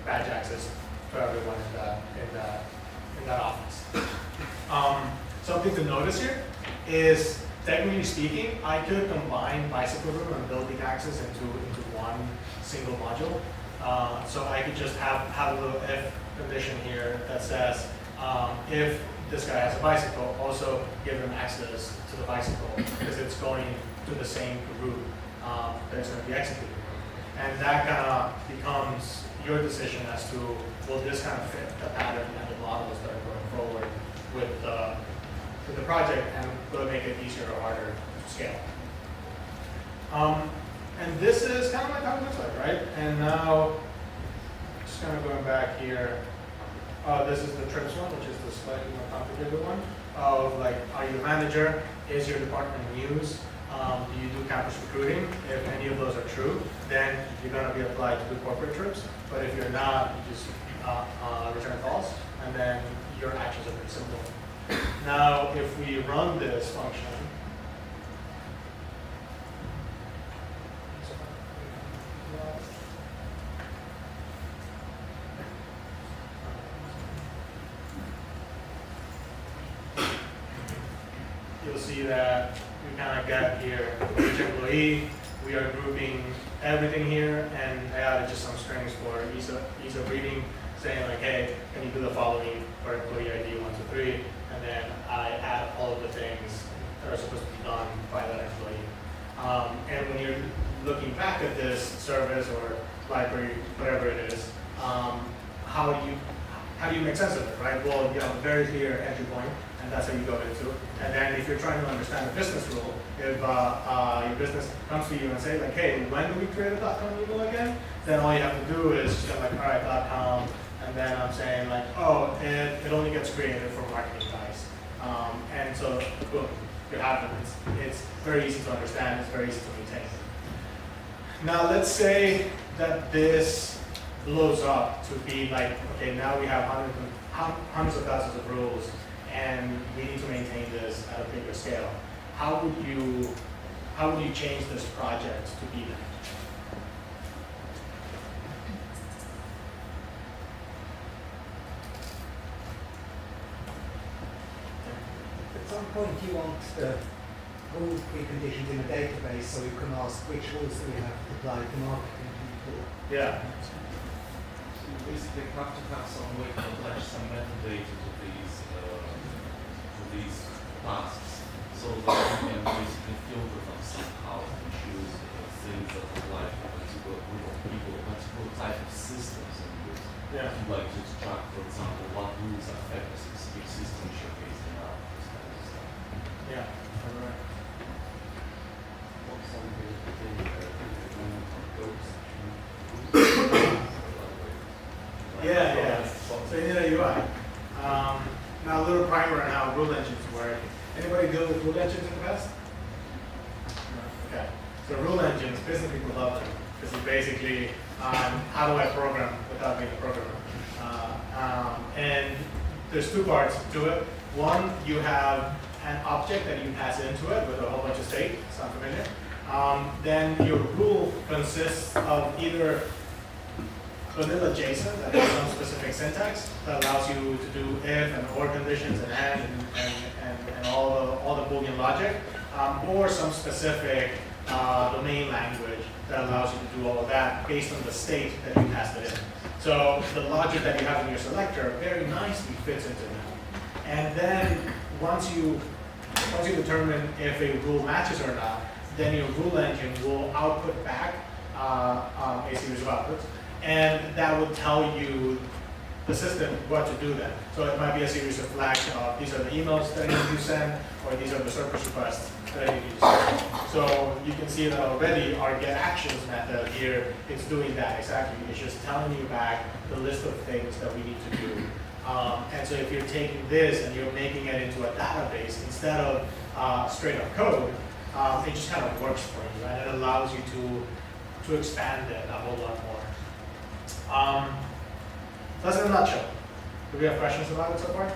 badge access to everyone in that office. Something to notice here is, technically speaking, I could combine bicycle room and building access into one single module. So I could just have a little if condition here that says, if this guy has a bicycle, also give him access to the bicycle because it's going to the same route that it's going to be executed. And that kind of becomes your decision as to, will this kind of fit the pattern and the models that are going forward with the project, and will it make it easier or harder to scale? And this is kind of like how it looks like, right? And now, just kind of going back here, this is the trips one, which is the slightly more complicated one, of like, are you a manager? Is your department news? Do you do campus recruiting? If any of those are true, then you're going to be applied to do corporate trips. But if you're not, you just return false, and then your actions are pretty simple. Now, if we run this function, you'll see that we kind of got here each employee. We are grouping everything here, and I added just some strings for ease of reading, saying like, hey, can you do the following for employee ID 1, 2, 3, and then I add all of the things that are supposed to be done by that employee. And when you're looking back at this service or library, whatever it is, how do you make sense of it, right? Well, you have a very clear entry point, and that's how you go into. And then if you're trying to understand the business rule, if your business comes to you and say like, hey, when do we create a .com email again? Then all you have to do is just go like, all right, .com, and then I'm saying like, oh, it only gets created for marketing guys. And so, boom, you have it. It's very easy to understand. It's very easy to maintain. Now let's say that this blows up to be like, okay, now we have hundreds of thousands of rules, and we need to maintain this at a bigger scale. How would you change this project to be that? At some point you want the rule preconditions in a database, so you can ask which rules do we have to apply to marketing people. Yeah. So you basically have to have some way to attach some metadata to these tasks, so that you can basically filter them somehow and choose things that apply to a particular group of people, a particular type of systems and groups. Yeah. If you like to extract, for example, what rules affect a specific system showcasing out this kind of stuff. Yeah. All right. Yeah. So you need a UI. Now a little primer on how rule engines work. Anybody deal with rule engines in the past? No. Okay. So rule engines, business people love them. This is basically how do I program without being a programmer. And there's two parts to it. One, you have an object that you pass into it with a whole bunch of state. Sound familiar? Then your rule consists of either vanilla JSON that has some specific syntax that allows you to do if and or conditions and and all the Boolean logic, or some specific domain language that allows you to do all of that based on the state that you passed it in. So the logic that you have in your selector very nicely fits into that. And then once you determine if a rule matches or not, then your rule engine will output back a series of outputs. And that will tell you, the system, what to do then. So it might be a series of flags of these are the emails that I need to send, or these are the service requests that I need to send. So you can see that already our getActions method here, it's doing that exactly. It's just telling you back the list of things that we need to do. And so if you're taking this and you're making it into a database instead of straight up code, it just kind of works for you, and it allows you to expand it a whole lot more. That's in a nutshell. Do we have questions about it so far?